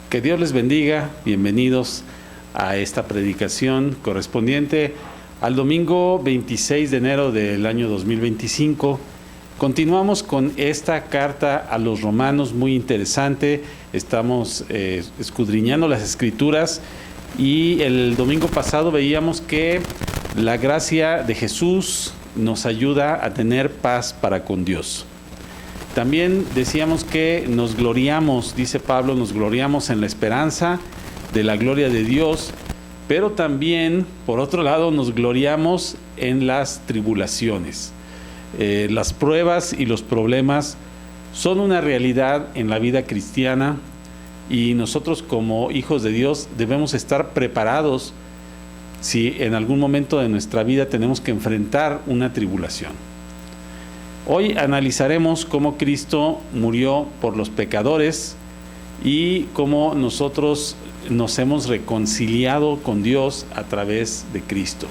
Que Dios les bendiga, bienvenidos a esta predicación correspondiente al domingo 26 de enero del año 2025. Continuamos con esta carta a los romanos muy interesante. Estamos escudriñando las escrituras y el domingo pasado veíamos que la gracia de Jesús nos ayuda a tener paz para con Dios. También decíamos que nos gloriamos, dice Pablo, nos gloriamos en la esperanza de la gloria de Dios, pero también, por otro lado, nos gloriamos en las tribulaciones. Las pruebas y los problemas son una realidad en la vida cristiana y nosotros como hijos de Dios debemos estar preparados si en algún momento de nuestra vida tenemos que enfrentar una tribulación. Hoy analizaremos cómo Cristo murió por los pecadores y cómo nosotros nos hemos reconciliado con Dios a través de Cristo.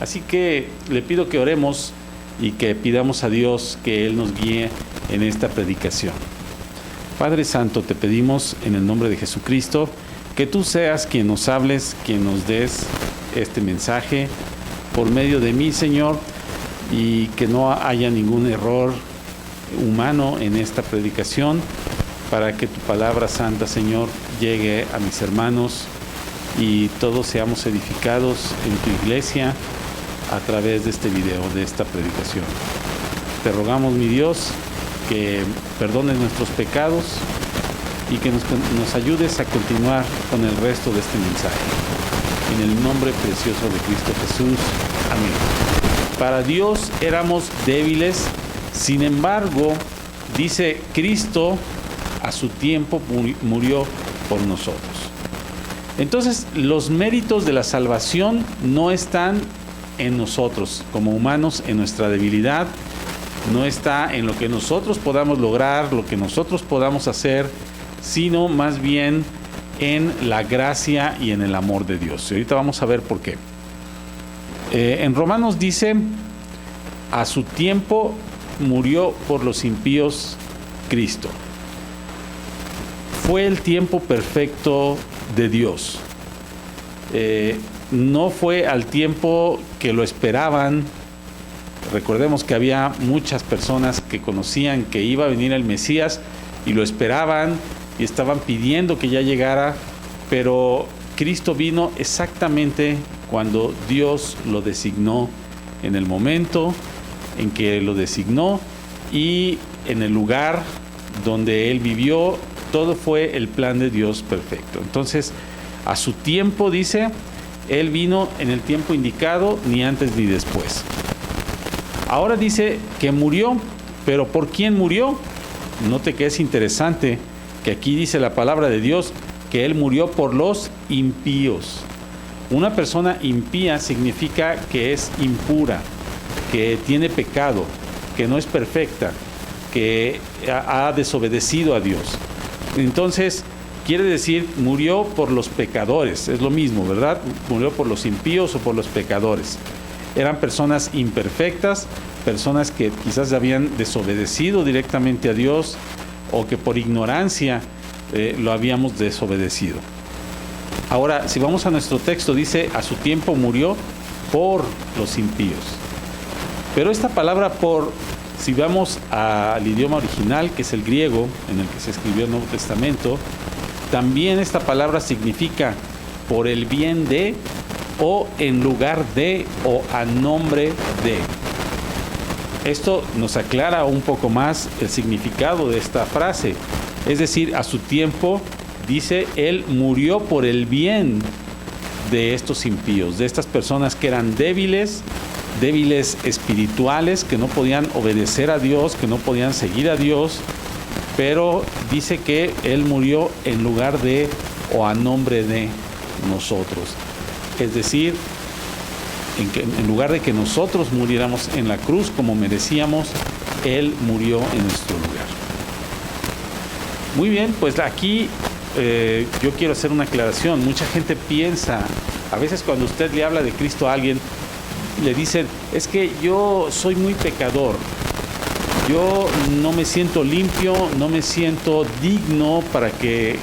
Así que le pido que oremos y que pidamos a Dios que Él nos guíe en esta predicación. Padre Santo, te pedimos en el nombre de Jesucristo que tú seas quien nos hables, quien nos des este mensaje por medio de mí, Señor, y que no haya ningún error humano en esta predicación, para que tu palabra santa, Señor, llegue a mis hermanos y todos seamos edificados en tu iglesia a través de este video, de esta predicación. Te rogamos, mi Dios, que perdones nuestros pecados y que nos ayudes a continuar con el resto de este mensaje. En el nombre precioso de Cristo Jesús. Amén. Para Dios éramos débiles, sin embargo, dice Cristo, a su tiempo murió por nosotros. Entonces, los méritos de la salvación no están en nosotros, como humanos, en nuestra debilidad, no está en lo que nosotros podamos lograr, lo que nosotros podamos hacer, sino más bien en la gracia y en el amor de Dios. Y ahorita vamos a ver por qué. En Romanos dice, a su tiempo murió por los impíos Cristo. Fue el tiempo perfecto de Dios. No fue al tiempo que lo esperaban. Recordemos que había muchas personas que conocían que iba a venir el Mesías y lo esperaban y estaban pidiendo que ya llegara, pero Cristo vino exactamente cuando Dios lo designó, en el momento en que lo designó y en el lugar donde Él vivió. Todo fue el plan de Dios perfecto. Entonces, a su tiempo, dice, Él vino en el tiempo indicado, ni antes ni después. Ahora dice que murió, pero ¿por quién murió? Note que es interesante que aquí dice la palabra de Dios que Él murió por los impíos. Una persona impía significa que es impura, que tiene pecado, que no es perfecta, que ha desobedecido a Dios. Entonces, quiere decir, murió por los pecadores, es lo mismo, ¿verdad? Murió por los impíos o por los pecadores. Eran personas imperfectas, personas que quizás habían desobedecido directamente a Dios o que por ignorancia lo habíamos desobedecido. Ahora, si vamos a nuestro texto, dice, a su tiempo murió por los impíos. Pero esta palabra por, si vamos al idioma original, que es el griego, en el que se escribió el Nuevo Testamento, también esta palabra significa por el bien de, o en lugar de, o a nombre de. Esto nos aclara un poco más el significado de esta frase. Es decir, a su tiempo, dice, Él murió por el bien de estos impíos, de estas personas que eran débiles espirituales, que no podían obedecer a Dios, que no podían seguir a Dios, pero dice que Él murió en lugar de o a nombre de nosotros. Es decir, en lugar de que nosotros muriéramos en la cruz como merecíamos, Él murió en nuestro lugar. Muy bien, pues aquí yo quiero hacer una aclaración. Mucha gente piensa, a veces cuando usted le habla de Cristo a alguien, le dicen, es que yo soy muy pecador, yo no me siento limpio, no me siento digno para que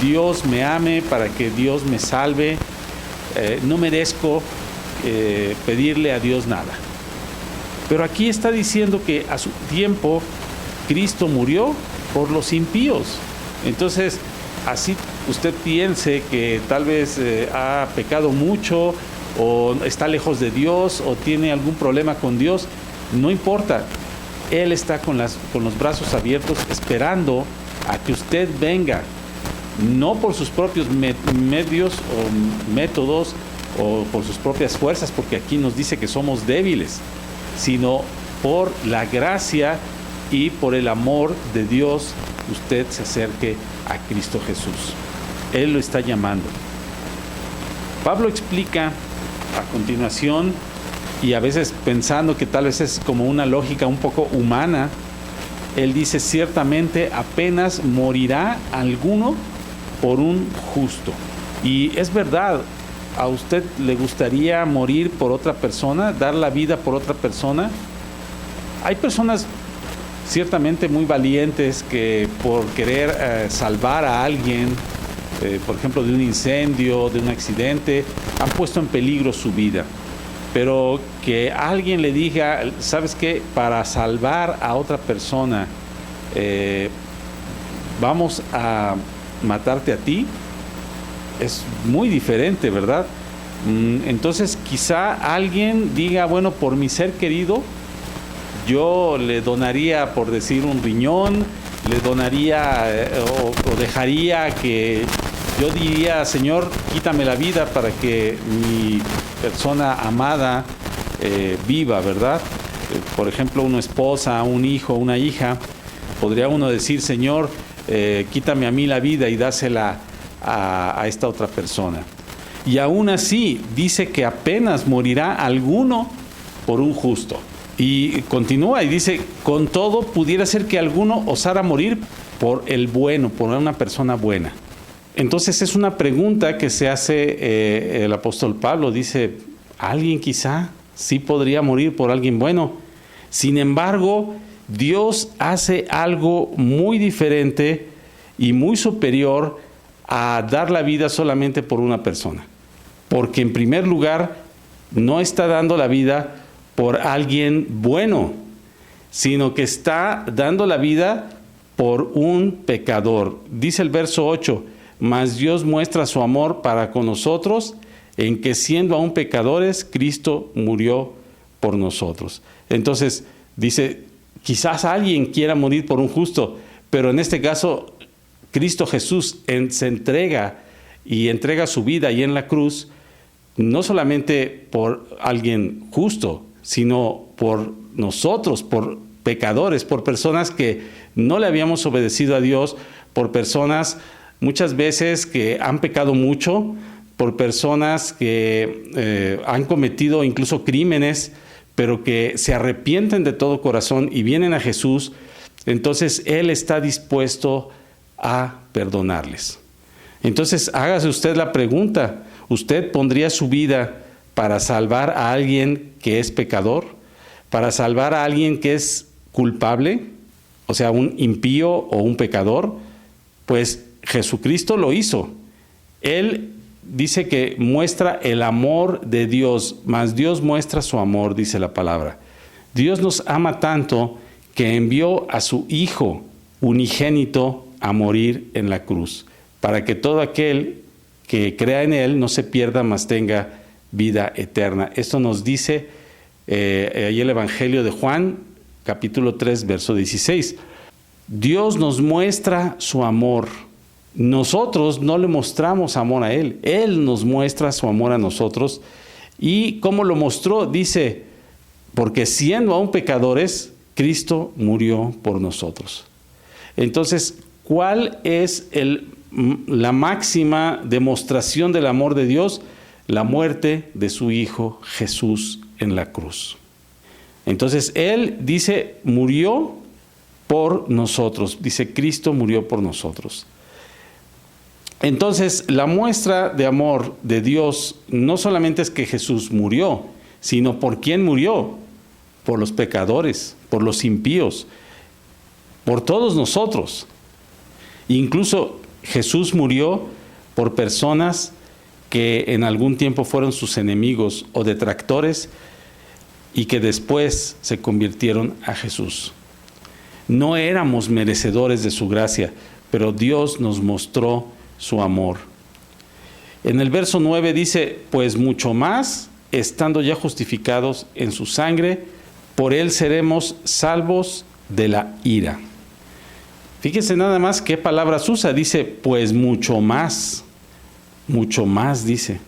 Dios me ame, para que Dios me salve. No merezco pedirle a Dios nada. Pero aquí está diciendo que a su tiempo Cristo murió por los impíos. Entonces, así usted piense que tal vez ha pecado mucho, o está lejos de Dios, o tiene algún problema con Dios, no importa. Él está con los brazos abiertos esperando a que usted venga, no por sus propios medios o métodos o por sus propias fuerzas, porque aquí nos dice que somos débiles, sino por la gracia y por el amor de Dios, usted se acerque a Cristo Jesús. Él lo está llamando. Pablo explica a continuación, y a veces pensando que tal vez es como una lógica un poco humana, él dice: ciertamente apenas morirá alguno por un justo. Y es verdad. ¿A usted le gustaría morir por otra persona, dar la vida por otra persona? Hay personas ciertamente muy valientes que por querer salvar a alguien, por ejemplo, de un incendio, de un accidente, han puesto en peligro su vida. Pero que alguien le diga: ¿sabes qué? Para salvar a otra persona, vamos a matarte a ti, es muy diferente, ¿verdad? Entonces quizá alguien diga: bueno, por mi ser querido, yo le donaría, por decir, un riñón, le donaría o dejaría que, yo diría: Señor, quítame la vida para que mi persona amada viva, ¿verdad? Por ejemplo, una esposa, un hijo, una hija, podría uno decir: Señor, quítame a mí la vida y dásela a esta otra persona. Y aún así dice que apenas morirá alguno por un justo. Y continúa y dice: con todo pudiera ser que alguno osara morir por el bueno, por una persona buena. Entonces es una pregunta que se hace el apóstol Pablo. Dice: ¿alguien quizá sí podría morir por alguien bueno? Sin embargo, Dios hace algo muy diferente y muy superior a dar la vida solamente por una persona. Porque en primer lugar, no está dando la vida por alguien bueno, sino que está dando la vida por un pecador. Dice el verso 8: mas Dios muestra su amor para con nosotros, en que siendo aún pecadores, Cristo murió por nosotros. Entonces, dice, quizás alguien quiera morir por un justo, pero en este caso, Cristo Jesús se entrega y entrega su vida ahí en la cruz, no solamente por alguien justo, sino por nosotros, por pecadores, por personas que no le habíamos obedecido a Dios, por personas muchas veces que han pecado mucho, por personas que han cometido incluso crímenes, pero que se arrepienten de todo corazón y vienen a Jesús. Entonces Él está dispuesto a perdonarles. Entonces hágase usted la pregunta: ¿usted pondría su vida para salvar a alguien que es pecador? ¿Para salvar a alguien que es culpable? O sea, un impío o un pecador. Pues Jesucristo lo hizo. Él dice que muestra el amor de Dios, mas Dios muestra su amor, dice la palabra. Dios nos ama tanto que envió a su Hijo unigénito a morir en la cruz, para que todo aquel que crea en Él no se pierda, mas tenga vida eterna. Esto nos dice ahí el Evangelio de Juan, capítulo 3, verso 16. Dios nos muestra su amor. Nosotros no le mostramos amor a Él. Él nos muestra su amor a nosotros. ¿Y cómo lo mostró? Dice: porque siendo aún pecadores, Cristo murió por nosotros. Entonces, ¿cuál es la máxima demostración del amor de Dios? La muerte de su Hijo Jesús en la cruz. Entonces, Él dice, murió por nosotros. Dice, Cristo murió por nosotros. Entonces, la muestra de amor de Dios no solamente es que Jesús murió, sino por quién murió: por los pecadores, por los impíos, por todos nosotros. Incluso Jesús murió por personas que en algún tiempo fueron sus enemigos o detractores y que después se convirtieron a Jesús. No éramos merecedores de su gracia, pero Dios nos mostró su amor. En el verso 9 dice, pues mucho más, estando ya justificados en su sangre, por él seremos salvos de la ira. Fíjense nada más qué palabras usa, dice, pues mucho más dice.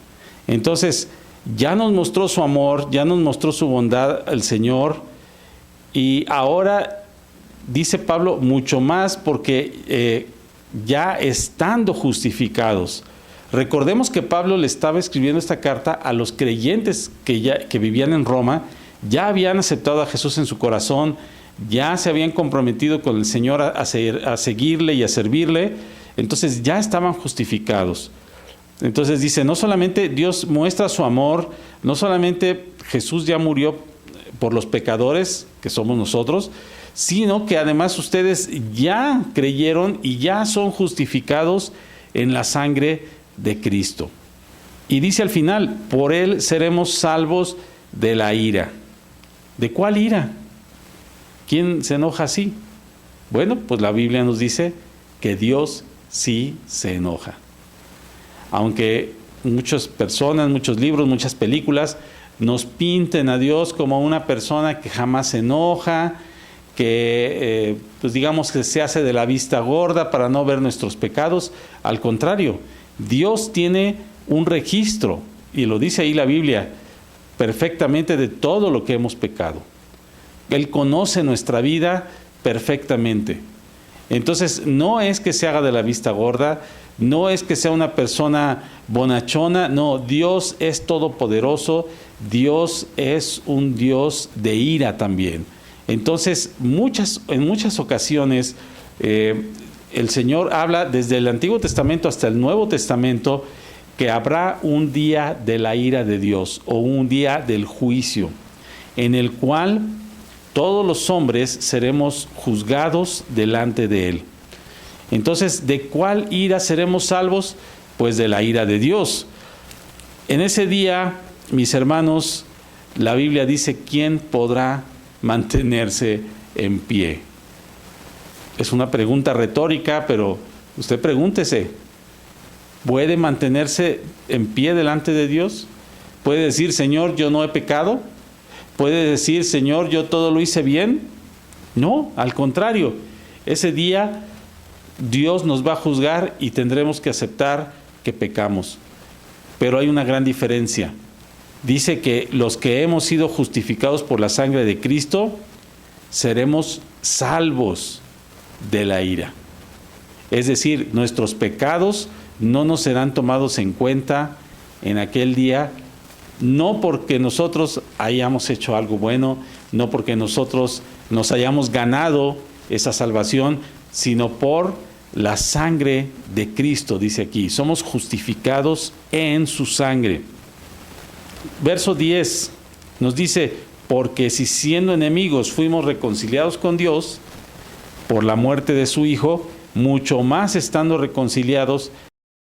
Entonces, ya nos mostró su amor, ya nos mostró su bondad el Señor, y ahora dice Pablo, mucho más porque ya estando justificados. Recordemos que Pablo le estaba escribiendo esta carta a los creyentes que vivían en Roma, ya habían aceptado a Jesús en su corazón, ya se habían comprometido con el Señor a seguirle y a servirle, entonces ya estaban justificados. Entonces dice, no solamente Dios muestra su amor, no solamente Jesús ya murió por los pecadores, que somos nosotros, sino que además ustedes ya creyeron y ya son justificados en la sangre de Cristo. Y dice al final, por él seremos salvos de la ira. ¿De cuál ira? ¿Quién se enoja así? Bueno, pues la Biblia nos dice que Dios sí se enoja. Aunque muchas personas, muchos libros, muchas películas nos pinten a Dios como una persona que jamás se enoja, que pues digamos que se hace de la vista gorda para no ver nuestros pecados. Al contrario, Dios tiene un registro, y lo dice ahí la Biblia, perfectamente de todo lo que hemos pecado. Él conoce nuestra vida perfectamente. Entonces, no es que se haga de la vista gorda, no es que sea una persona bonachona, no, Dios es todopoderoso, Dios es un Dios de ira también. Entonces, en muchas ocasiones, el Señor habla desde el Antiguo Testamento hasta el Nuevo Testamento que habrá un día de la ira de Dios o un día del juicio, en el cual todos los hombres seremos juzgados delante de Él. Entonces, ¿de cuál ira seremos salvos? Pues de la ira de Dios. En ese día, mis hermanos, la Biblia dice, ¿quién podrá mantenerse en pie? Es una pregunta retórica, pero usted pregúntese, ¿puede mantenerse en pie delante de Dios? ¿Puede decir, Señor, yo no he pecado? ¿Puede decir, Señor, yo todo lo hice bien? No, al contrario, ese día Dios nos va a juzgar y tendremos que aceptar que pecamos. Pero hay una gran diferencia. Dice que los que hemos sido justificados por la sangre de Cristo, seremos salvos de la ira. Es decir, nuestros pecados no nos serán tomados en cuenta en aquel día, no porque nosotros hayamos hecho algo bueno, no porque nosotros nos hayamos ganado esa salvación, sino por la sangre de Cristo, dice aquí. Somos justificados en su sangre. Verso 10 nos dice, porque si siendo enemigos fuimos reconciliados con Dios por la muerte de su Hijo, mucho más estando reconciliados,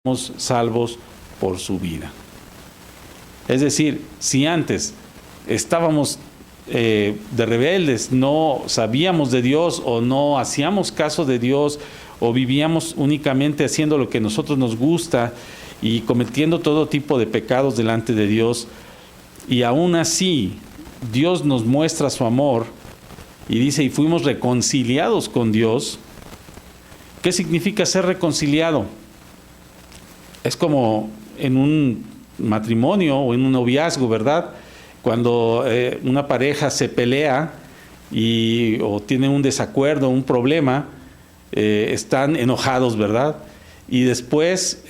somos salvos por su vida. Es decir, si antes estábamos de rebeldes, no sabíamos de Dios o no hacíamos caso de Dios o vivíamos únicamente haciendo lo que a nosotros nos gusta y cometiendo todo tipo de pecados delante de Dios, y aún así Dios nos muestra su amor y dice, y fuimos reconciliados con Dios. ¿Qué significa ser reconciliado? Es como en un matrimonio o en un noviazgo, ¿verdad? Cuando una pareja se pelea o tiene un desacuerdo, un problema, están enojados, ¿verdad? Y después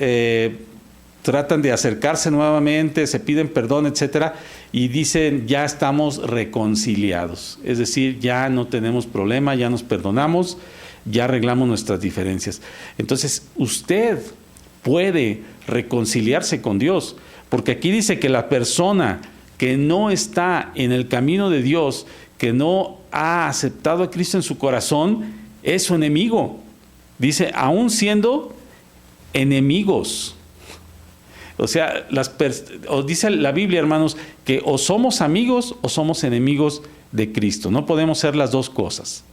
tratan de acercarse nuevamente, se piden perdón, etcétera, y dicen, ya estamos reconciliados. Es decir, ya no tenemos problema, ya nos perdonamos, ya arreglamos nuestras diferencias. Entonces, usted puede reconciliarse con Dios, porque aquí dice que la persona que no está en el camino de Dios, que no ha aceptado a Cristo en su corazón, es su enemigo. Dice, aún siendo enemigos. O sea, dice la Biblia, hermanos, que o somos amigos o somos enemigos de Cristo. No podemos ser las dos cosas.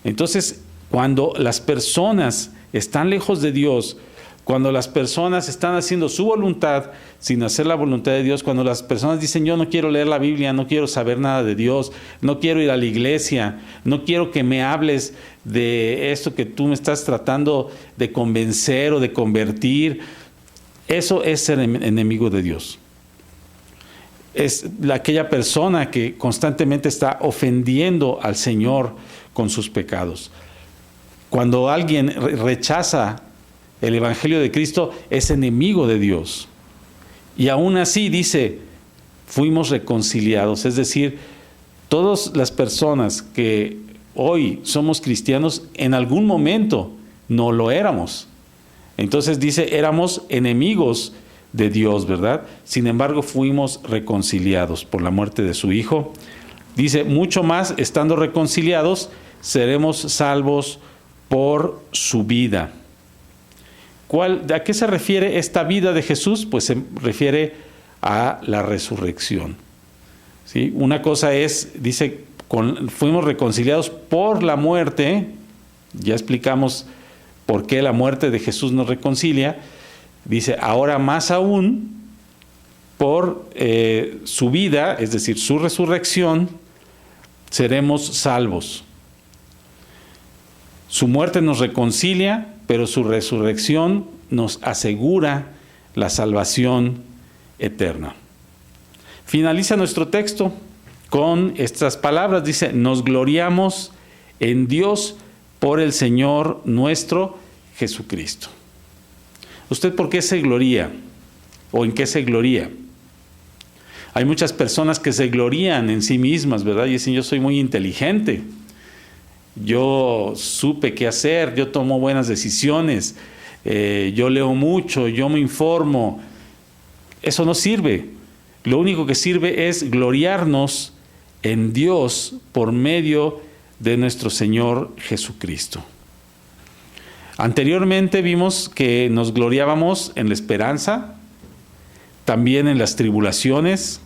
Entonces, cuando las personas están lejos de Dios, cuando las personas están haciendo su voluntad sin hacer la voluntad de Dios, cuando las personas dicen, yo no quiero leer la Biblia, no quiero saber nada de Dios, no quiero ir a la iglesia, no quiero que me hables de esto que tú me estás tratando de convencer o de convertir, eso es ser enemigo de Dios. Es aquella persona que constantemente está ofendiendo al Señor con sus pecados. Cuando alguien rechaza el Evangelio de Cristo, es enemigo de Dios. Y aún así dice, fuimos reconciliados. Es decir, todas las personas que hoy somos cristianos, en algún momento no lo éramos. Entonces dice, éramos enemigos de Dios, ¿verdad? Sin embargo, fuimos reconciliados por la muerte de su Hijo. Dice, mucho más, estando reconciliados, seremos salvos por su vida. ¿A qué se refiere esta vida de Jesús? Pues se refiere a la resurrección. ¿Sí? Una cosa es, dice, fuimos reconciliados por la muerte. Ya explicamos por qué la muerte de Jesús nos reconcilia. Dice, ahora más aún, por su vida, es decir, su resurrección, seremos salvos. Su muerte nos reconcilia, pero su resurrección nos asegura la salvación eterna. Finaliza nuestro texto con estas palabras. Dice, nos gloriamos en Dios por el Señor nuestro Jesucristo. ¿Usted por qué se gloría? ¿O en qué se gloría? Hay muchas personas que se glorían en sí mismas, ¿verdad? Y dicen, yo soy muy inteligente. Yo supe qué hacer, yo tomo buenas decisiones, yo leo mucho, yo me informo. Eso no sirve. Lo único que sirve es gloriarnos en Dios por medio de nuestro Señor Jesucristo. Anteriormente vimos que nos gloriábamos en la esperanza, también en las tribulaciones,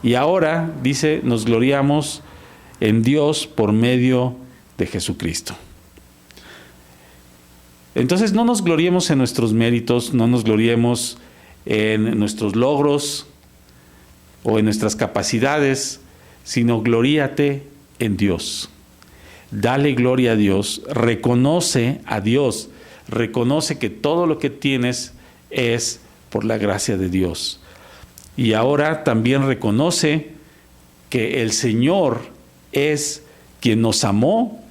y ahora, dice, nos gloriamos en Dios por medio de Jesucristo. Entonces no nos gloriemos en nuestros méritos, no nos gloriemos en nuestros logros o en nuestras capacidades, sino gloríate en Dios. Dale gloria a Dios, reconoce a Dios, reconoce que todo lo que tienes es por la gracia de Dios. Y ahora también reconoce que el Señor es quien nos amó,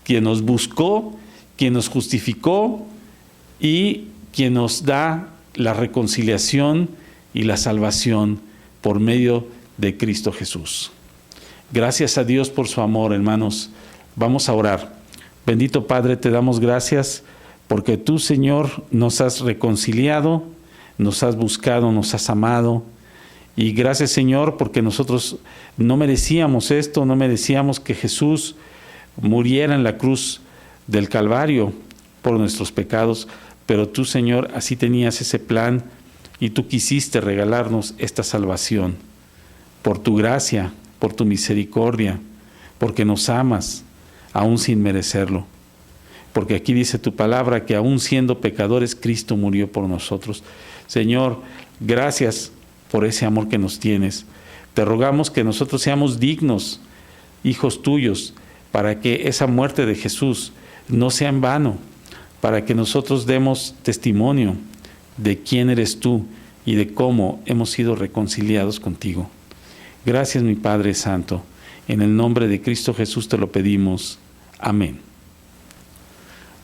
quien nos buscó, quien nos justificó y quien nos da la reconciliación y la salvación por medio de Cristo Jesús. Gracias a Dios por su amor, hermanos. Vamos a orar. Bendito Padre, te damos gracias porque tú, Señor, nos has reconciliado, nos has buscado, nos has amado. Y gracias, Señor, porque nosotros no merecíamos esto, no merecíamos que Jesús muriera en la cruz del Calvario por nuestros pecados, pero tú, Señor, así tenías ese plan y tú quisiste regalarnos esta salvación por tu gracia, por tu misericordia, porque nos amas, aún sin merecerlo. Porque aquí dice tu palabra que aún siendo pecadores, Cristo murió por nosotros. Señor, gracias por ese amor que nos tienes. Te rogamos que nosotros seamos dignos, hijos tuyos, para que esa muerte de Jesús no sea en vano, para que nosotros demos testimonio de quién eres tú y de cómo hemos sido reconciliados contigo. Gracias, mi Padre Santo. En el nombre de Cristo Jesús te lo pedimos. Amén.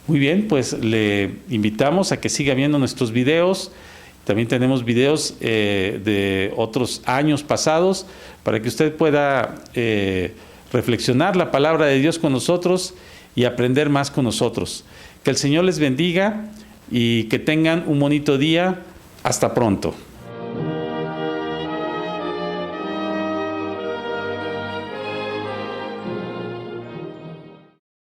Muy bien, pues le invitamos a que siga viendo nuestros videos. También tenemos videos de otros años pasados para que usted pueda reflexionar la palabra de Dios con nosotros y aprender más con nosotros. Que el Señor les bendiga y que tengan un bonito día. Hasta pronto.